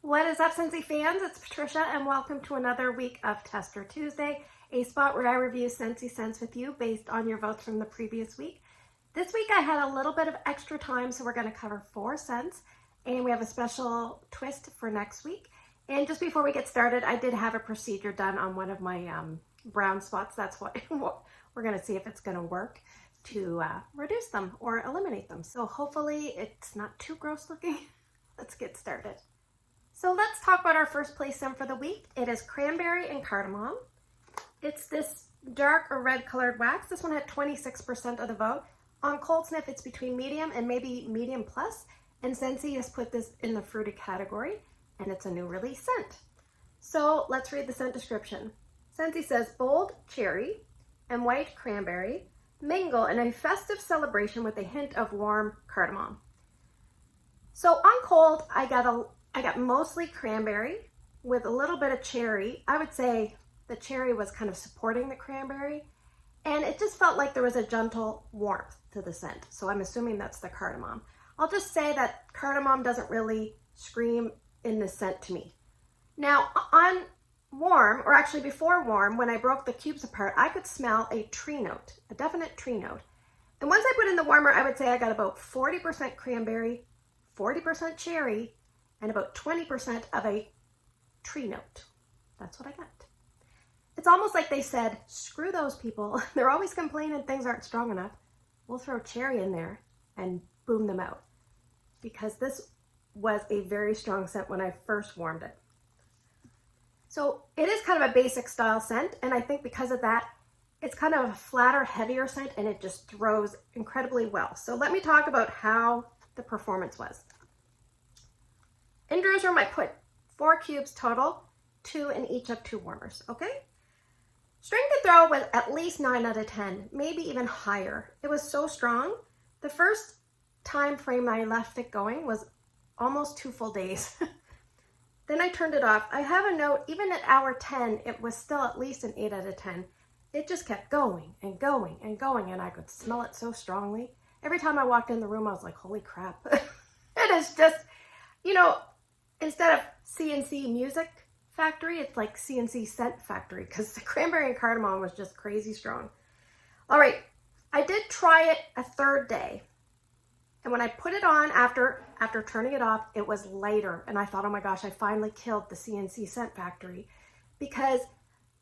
What is up, Scentsy fans? It's Patricia, and welcome to another week of Tester Tuesday, a spot where I review Scentsy scents with you based on your votes from the previous week. This week I had a little bit of extra time, so we're going to cover 4 scents, and we have a special twist for next week. And just before we get started, I did have a procedure done on one of my brown spots. That's what we're going to see if it's going to work to reduce them or eliminate them. So hopefully it's not too gross looking. Let's get started. So let's talk about our first place scent for the week. It is Cranberry and Cardamom. It's this dark or red colored wax. This one had 26% of the vote. On cold sniff, it's between medium and maybe medium plus. And Scentsy has put this in the fruity category, and it's a new release scent. So let's read the scent description. Scentsy says, bold cherry and white cranberry mingle in a festive celebration with a hint of warm cardamom. So on cold, I got mostly cranberry with a little bit of cherry. I would say the cherry was kind of supporting the cranberry, and it just felt like there was a gentle warmth to the scent. So I'm assuming that's the cardamom. I'll just say that cardamom doesn't really scream in the scent to me. Now on warm, or actually before warm, when I broke the cubes apart, I could smell a tree note, a definite tree note. And once I put in the warmer, I would say I got about 40% cranberry, 40% cherry, and about 20% of a tree note. That's what I got. It's almost like they said, screw those people. They're always complaining things aren't strong enough. We'll throw cherry in there and boom them out. Because this was a very strong scent when I first warmed it. So it is kind of a basic style scent, and I think because of that, it's kind of a flatter, heavier scent, and it just throws incredibly well. So let me talk about how the performance was. In Drew's room, I put 4 cubes total, 2 in each of 2 warmers, okay? Strength to throw was at least 9 out of 10, maybe even higher. It was so strong. The first time frame I left it going was almost 2 full days. Then I turned it off. I have a note, even at hour 10, it was still at least an 8 out of 10. It just kept going and going and going, and I could smell it so strongly. Every time I walked in the room, I was like, holy crap. It is just, you know, instead of CNC Music Factory, it's like CNC Scent Factory, because the cranberry and cardamom was just crazy strong. All right, I did try it a 3rd day. And when I put it on after turning it off, it was lighter. And I thought, oh my gosh, I finally killed the CNC Scent Factory. Because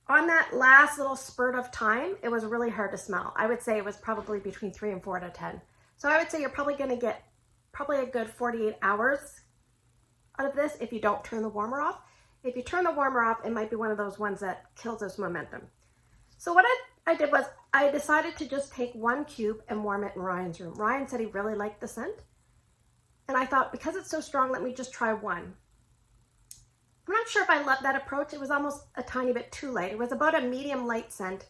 on that last little spurt of time, it was really hard to smell. I would say it was probably between 3 and 4 out of 10. So I would say you're probably going to get probably a good 48 hours out of this if you don't turn the warmer off. If you turn the warmer off, it might be one of those ones that kills its momentum. So what I did was I decided to just take 1 cube and warm it in Ryan's room. Ryan said he really liked the scent. And I thought, because it's so strong, let me just try 1. I'm not sure if I loved that approach. It was almost a tiny bit too light. It was about a medium light scent,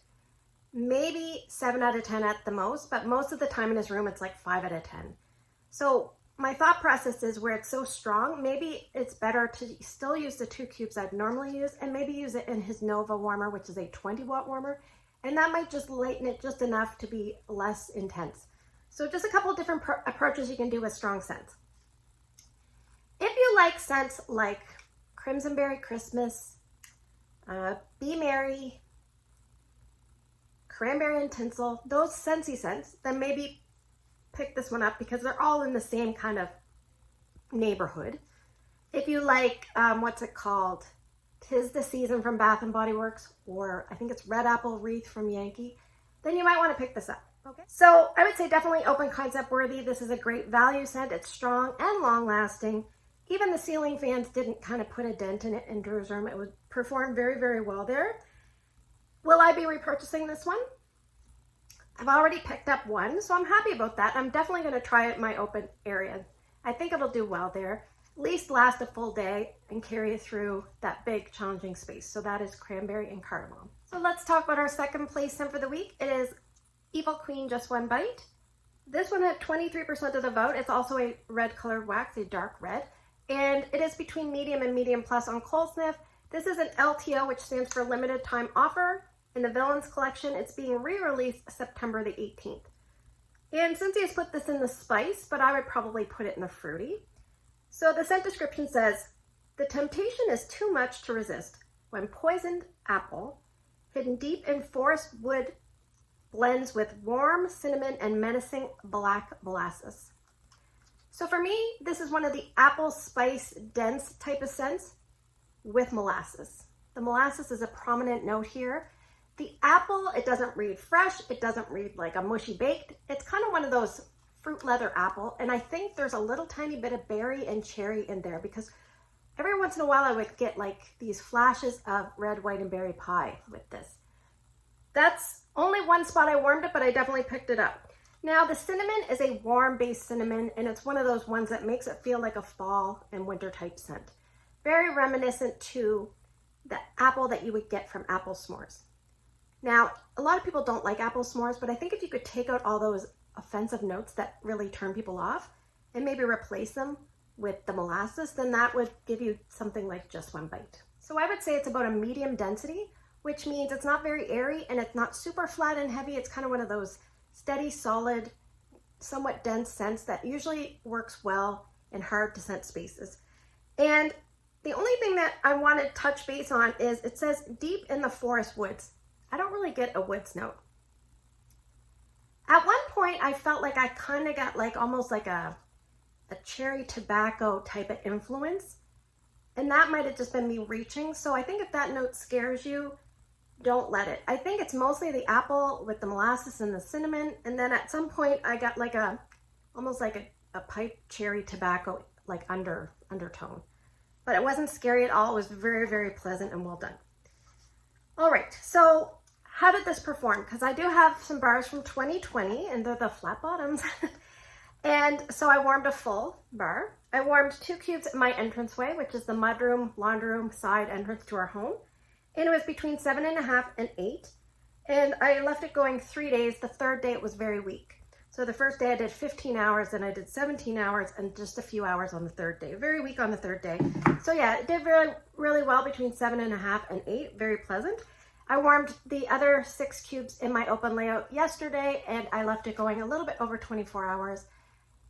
maybe 7 out of 10 at the most, but most of the time in his room, it's like 5 out of 10. So my thought process is, where it's so strong, maybe it's better to still use the 2 cubes I'd normally use and maybe use it in his Nova warmer, which is a 20-watt warmer. And that might just lighten it just enough to be less intense. So just a couple of different approaches you can do with strong scents. If you like scents like Crimson Berry Christmas, Be Merry, Cranberry and Tinsel, those Scentsy scents, then maybe pick this one up because they're all in the same kind of neighborhood. If you like, what's it called? 'Tis the Season from Bath & Body Works, or I think it's Red Apple Wreath from Yankee, then you might want to pick this up. Okay. So I would say definitely open concept worthy. This is a great value scent. It's strong and long lasting. Even the ceiling fans didn't kind of put a dent in it in Drew's room. It would perform very, very well there. Will I be repurchasing this one? I've already picked up 1, so I'm happy about that. I'm definitely going to try it in my open area. I think it'll do well there. At least last a full day and carry it through that big challenging space. So that is Cranberry and Cardamom. So let's talk about our second place scent for the week. It is Evil Queen Just One Bite. This one had 23% of the vote. It's also a red colored wax, a dark red. And it is between medium and medium plus on cold sniff. This is an LTO, which stands for limited time offer. In the Villains collection, it's being re-released September the 18th. And Scentsy has put this in the spice, but I would probably put it in the fruity. So the scent description says, The temptation is too much to resist when poisoned apple, hidden deep in forest wood, blends with warm cinnamon and menacing black molasses. So for me, this is one of the apple spice dense type of scents with molasses. The molasses is a prominent note here. The apple, it doesn't read fresh. It doesn't read like a mushy baked. It's kind of one of those fruit leather apple. And I think there's a little tiny bit of berry and cherry in there because every once in a while I would get like these flashes of red, white, and berry pie with this. That's only one spot I warmed it, but I definitely picked it up. Now the cinnamon is a warm based cinnamon, and it's one of those ones that makes it feel like a fall and winter type scent. Very reminiscent to the apple that you would get from apple s'mores. Now, a lot of people don't like apple s'mores, but I think if you could take out all those offensive notes that really turn people off and maybe replace them with the molasses, then that would give you something like just one bite. So I would say it's about a medium density, which means it's not very airy and it's not super flat and heavy. It's kind of one of those steady, solid, somewhat dense scents that usually works well in hard to scent spaces. And the only thing that I want to touch base on is it says deep in the forest woods. I don't really get a woods note. At one point, I felt like I kind of got like almost like a cherry tobacco type of influence. And that might have just been me reaching. So I think if that note scares you, don't let it. I think it's mostly the apple with the molasses and the cinnamon. And then at some point I got like almost like a pipe cherry tobacco like undertone. But it wasn't scary at all. It was very, very pleasant and well done. All right, so how did this perform? Because I do have some bars from 2020 and they're the flat bottoms. And so I warmed a full bar. I warmed 2 cubes at my entranceway, which is the mudroom, laundry room side entrance to our home. And it was between 7.5 and 8. And I left it going 3 days. The third day it was very weak. So the first day I did 15 hours, then I did 17 hours and just a few hours on the third day. Very weak on the third day. So yeah, it did really, really well between 7.5 and 8. Very pleasant. I warmed the other 6 cubes in my open layout yesterday and I left it going a little bit over 24 hours.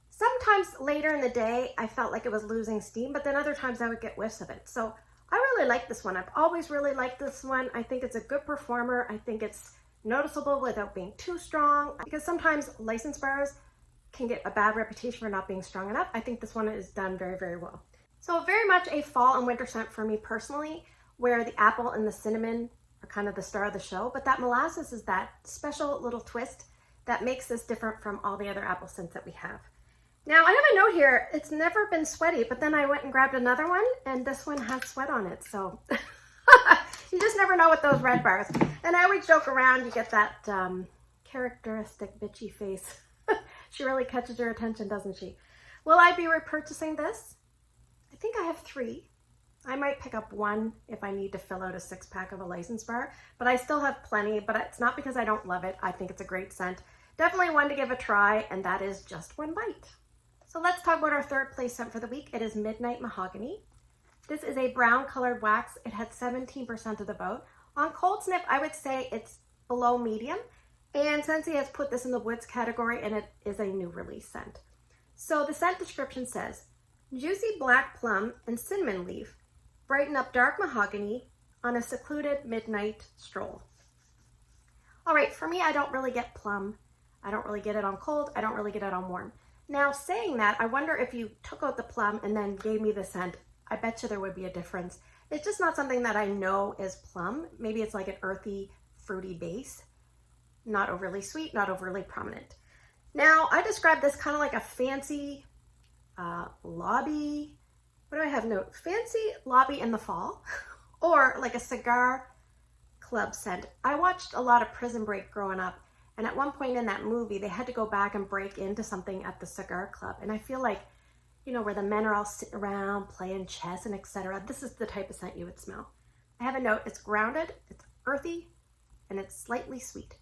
Sometimes later in the day, I felt like it was losing steam, but then other times I would get whiffs of it. So I really like this one. I've always really liked this one. I think it's a good performer. I think it's noticeable without being too strong, because sometimes license bars can get a bad reputation for not being strong enough. I think this one is done very, very well. So very much a fall and winter scent for me personally, where the apple and the cinnamon are kind of the star of the show, but that molasses is that special little twist that makes this different from all the other apple scents that we have. Now I have a note here, it's never been sweaty, but then I went and grabbed another one and this one has sweat on it, so you just never know with those red bars. And I always joke around, you get that characteristic bitchy face. She really catches your attention, doesn't she? Will I be repurchasing this? I think I have 3. I might pick up 1 if I need to fill out a 6-pack of a license bar, but I still have plenty, but it's not because I don't love it. I think it's a great scent. Definitely one to give a try, and that is just one bite. So let's talk about our third place scent for the week. It is Midnight Mahogany. This is a brown colored wax. It had 17% of the vote. On cold sniff, I would say it's below medium. And Scentsy has put this in the woods category and it is a new release scent. So the scent description says, juicy black plum and cinnamon leaf brighten up dark mahogany on a secluded midnight stroll. All right, for me, I don't really get plum. I don't really get it on cold. I don't really get it on warm. Now saying that, I wonder if you took out the plum and then gave me the scent, I bet you there would be a difference. It's just not something that I know is plum. Maybe it's like an earthy, fruity base. Not overly sweet, not overly prominent. Now, I describe this kind of like a fancy lobby. What do I have note? Fancy lobby in the fall, or like a cigar club scent. I watched a lot of Prison Break growing up, and at one point in that movie, they had to go back and break into something at the cigar club. And I feel like, you know, where the men are all sitting around playing chess and etc. This is the type of scent you would smell. I have a note, it's grounded, it's earthy, and it's slightly sweet.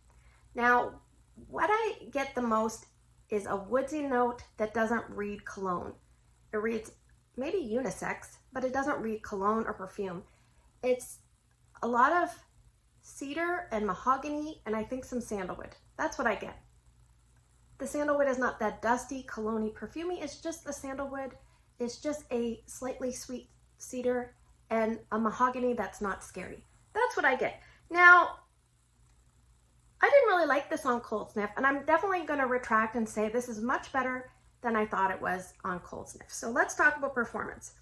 Now, what I get the most is a woodsy note that doesn't read cologne. It reads maybe unisex, but it doesn't read cologne or perfume. It's a lot of cedar and mahogany, and I think some sandalwood. That's what I get. The sandalwood is not that dusty, cologne-y, perfumey. It's just the sandalwood. It's just a slightly sweet cedar, and a mahogany that's not scary. That's what I get. Now, I didn't really like this on cold sniff, and I'm definitely going to retract and say this is much better than I thought it was on cold sniff. So let's talk about performance.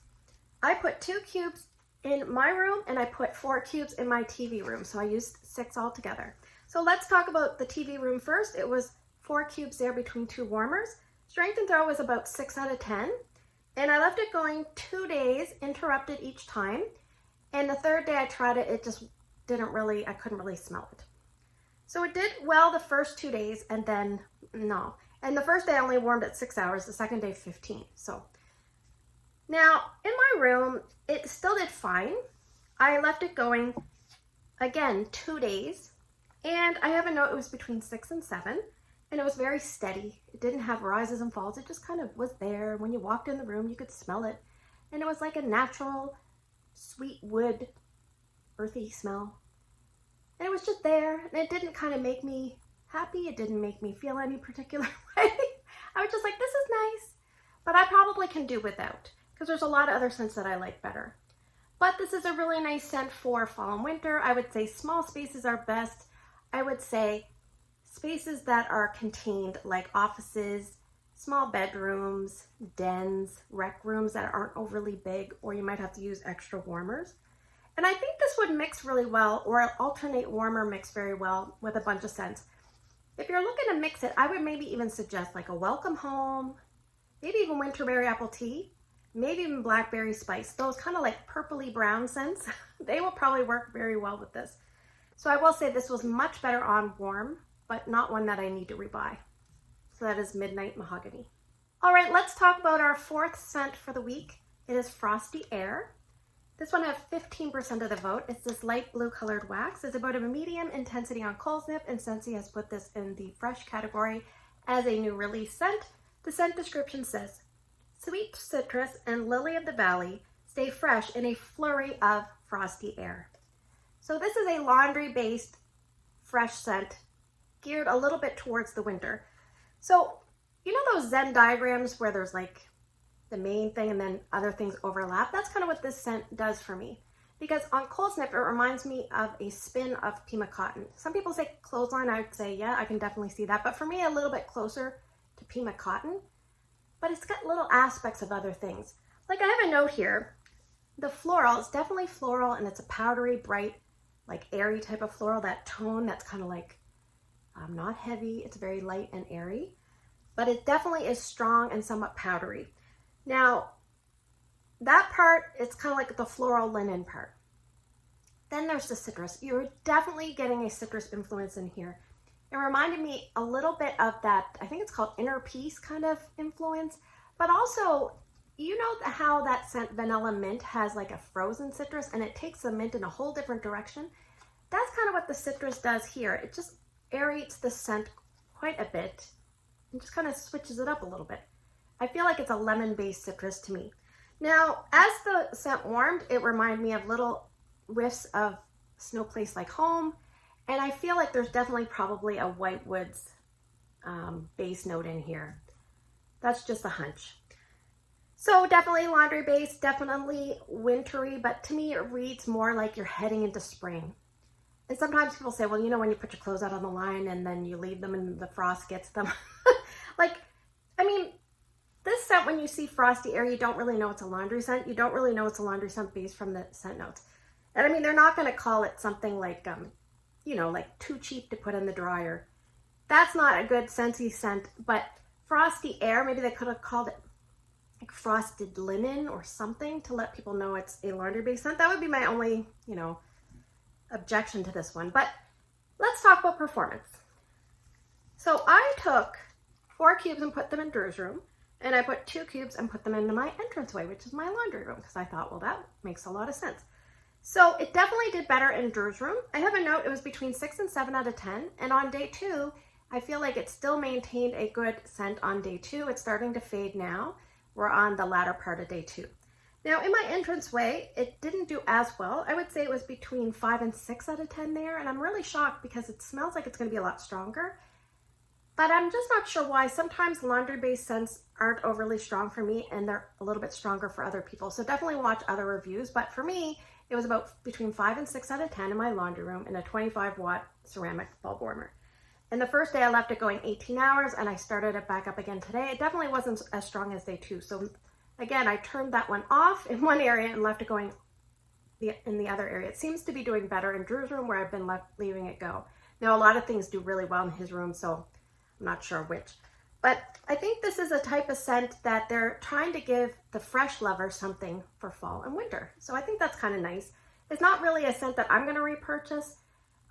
I put 2 cubes in my room and I put 4 cubes in my TV room. So I used 6 altogether. So let's talk about the TV room first. It was 4 cubes there between 2 warmers. Strength and throw was about 6 out of 10. And I left it going 2 days, interrupted each time. And the 3rd day I tried it, it just I couldn't really smell it. So it did well the first 2 days and then no. And the first day I only warmed it 6 hours, the second day 15. So now in my room, it still did fine. I left it going again 2 days. And I have a note, it was between 6 and 7. And it was very steady. It didn't have rises and falls. It just kind of was there. When you walked in the room, you could smell it. And it was like a natural, sweet wood, earthy smell. And it was just there. And it didn't kind of make me happy. It didn't make me feel any particular way. I was just like, this is nice. But I probably can do without, because there's a lot of other scents that I like better. But this is a really nice scent for fall and winter. I would say small spaces are best. I would say spaces that are contained, like offices, small bedrooms, dens, rec rooms that aren't overly big, or you might have to use extra warmers. And I think this would mix really well, or alternate warmer mix very well with a bunch of scents. If you're looking to mix it, I would maybe even suggest like a welcome home, maybe even winterberry apple tea, maybe even blackberry spice. Those kind of like purpley brown scents, they will probably work very well with this. So I will say this was much better on warm, but not one that I need to rebuy. So that is Midnight Mahogany. All right, let's talk about our 4th scent for the week. It is Frosty Air. This one has 15% of the vote. It's this light blue colored wax. It's about a medium intensity on cold sniff, and Scentsy has put this in the fresh category as a new release scent. The scent description says, sweet citrus and lily of the valley stay fresh in a flurry of frosty air. So this is a laundry-based fresh scent geared a little bit towards the winter. So you know those Zen diagrams where there's like the main thing and then other things overlap? That's kind of what this scent does for me. Because on cold sniff, it reminds me of a spin of Pima cotton. Some people say clothesline. I would say, yeah, I can definitely see that. But for me, a little bit closer to Pima cotton. But it's got little aspects of other things. Like I have a note here. The floral is definitely floral, and it's a powdery, bright, like airy type of floral. That tone that's kind of like not heavy. It's very light and airy. But it definitely is strong and somewhat powdery. Now, that part, it's kind of like the floral linen part. Then there's the citrus. You're definitely getting a citrus influence in here. It reminded me a little bit of that, I think it's called inner peace kind of influence. But also, you know how that scent Vanilla Mint has like a frozen citrus and it takes the mint in a whole different direction? That's kind of what the citrus does here. It just aerates the scent quite a bit and just kind of switches it up a little bit. I feel like it's a lemon-based citrus to me. Now, as the scent warmed, it reminded me of little whiffs of Snow Place Like Home, and I feel like there's definitely probably a White Woods base note in here. That's just a hunch. So definitely laundry-based, definitely wintry, but to me it reads more like you're heading into spring. And sometimes people say, well, you know, when you put your clothes out on the line and then you leave them and the frost gets them. Like, I mean, this scent, when you see Frosty Air, you don't really know it's a laundry scent. You don't really know it's a laundry scent based from the scent notes. And I mean, they're not going to call it something like, you know, like too cheap to put in the dryer. That's not a good Scentsy scent, but Frosty Air, maybe they could have called it like frosted linen or something to let people know it's a laundry-based scent. That would be my only, you know, objection to this one. But let's talk about performance. So I took 4 cubes and put them in Drew's room. And I put 2 cubes and put them into my entranceway, which is my laundry room, because I thought, well, that makes a lot of sense. So it definitely did better in Drew's room. I have a note, it was between 6 and 7 out of 10. And on day 2, I feel like it still maintained a good scent on day 2. It's starting to fade now. We're on the latter part of day 2. Now in my entranceway, it didn't do as well. I would say it was between 5 and 6 out of 10 there. And I'm really shocked because it smells like it's going to be a lot stronger. but I'm just not sure why. Sometimes laundry-based scents aren't overly strong for me and they're a little bit stronger for other people. So definitely watch other reviews. But for me, it was about between 5 and 6 out of 10 in my laundry room in a 25-watt ceramic bulb warmer. And the first day I left it going 18 hours and I started it back up again today. It definitely wasn't as strong as day 2. So again, I turned that one off in one area and left it going in the other area. It seems to be doing better in Drew's room where I've been leaving it go. Now, a lot of things do really well in his room, so I'm not sure which. But I think this is a type of scent that they're trying to give the fresh lover something for fall and winter. So I think that's kind of nice. It's not really a scent that I'm going to repurchase.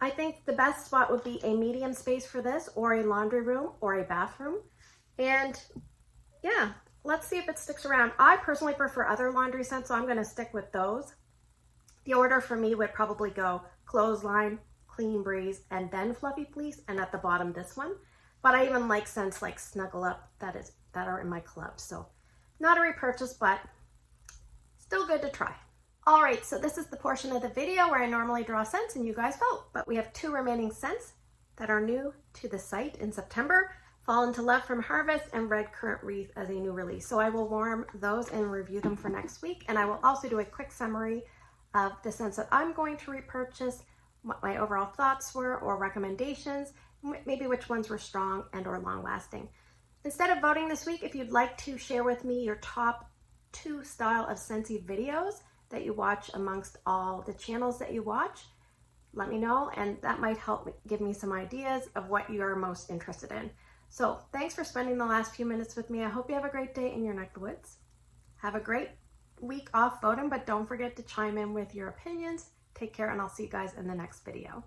I think the best spot would be a medium space for this, or a laundry room or a bathroom. And yeah, let's see if it sticks around. I personally prefer other laundry scents, so I'm going to stick with those. The order for me would probably go Clothesline, Clean Breeze, and then Fluffy Fleece, and at the bottom this one. But I even like scents like Snuggle Up that are in my club. So not a repurchase, but still good to try. All right, so this is the portion of the video where I normally draw scents and you guys vote. But we have 2 remaining scents that are new to the site in September. Fall Into Love from Harvest and Red Currant Wreath as a new release. So I will warm those and review them for next week. And I will also do a quick summary of the scents that I'm going to repurchase, what my overall thoughts were or recommendations, maybe which ones were strong and or long lasting. Instead of voting this week, if you'd like to share with me your top 2 style of Scentsy videos that you watch amongst all the channels that you watch, let me know, and that might help give me some ideas of what you're most interested in. So thanks for spending the last few minutes with me. I hope you have a great day in your neck of the woods. Have a great week off voting, but don't forget to chime in with your opinions. Take care, and I'll see you guys in the next video.